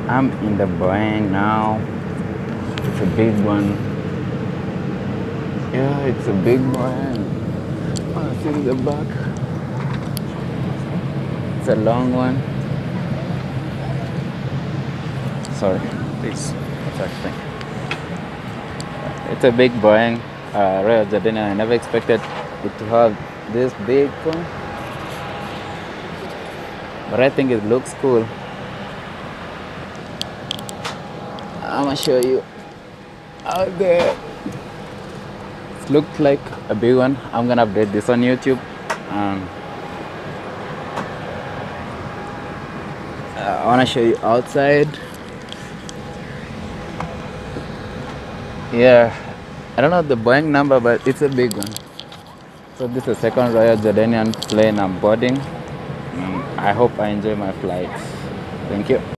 I'm in the Boeing now. It's a big one. Yeah, it's a big Boeing. Oh, see the back. It's a long one. Sorry, please. What's that thing? It's a big Boeing. Royal Jordanian. I never expected it to have this big one, but I think it looks cool. I'm gonna show you out there. It looked like a big one. I'm gonna update this on YouTube. Um, I wanna show you outside. Yeah, I don't know the Boeing number, but it's a big one. So this is the second Royal Jordanian plane I'm boarding. I hope I enjoy my flight. Thank you.